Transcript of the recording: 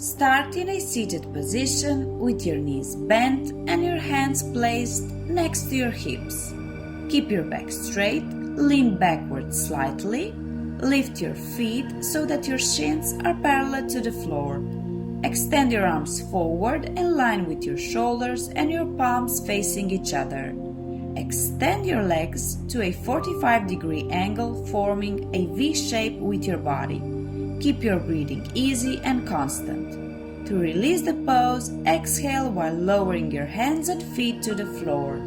Start in a seated position with your knees bent and your hands placed next to your hips. Keep your back straight, lean backwards slightly, lift your feet so that your shins are parallel to the floor. Extend your arms forward in line with your shoulders and your palms facing each other. Extend your legs to a 45-degree angle, forming a V shape with your body. Keep your breathing easy and constant. To release the pose, exhale while lowering your hands and feet to the floor.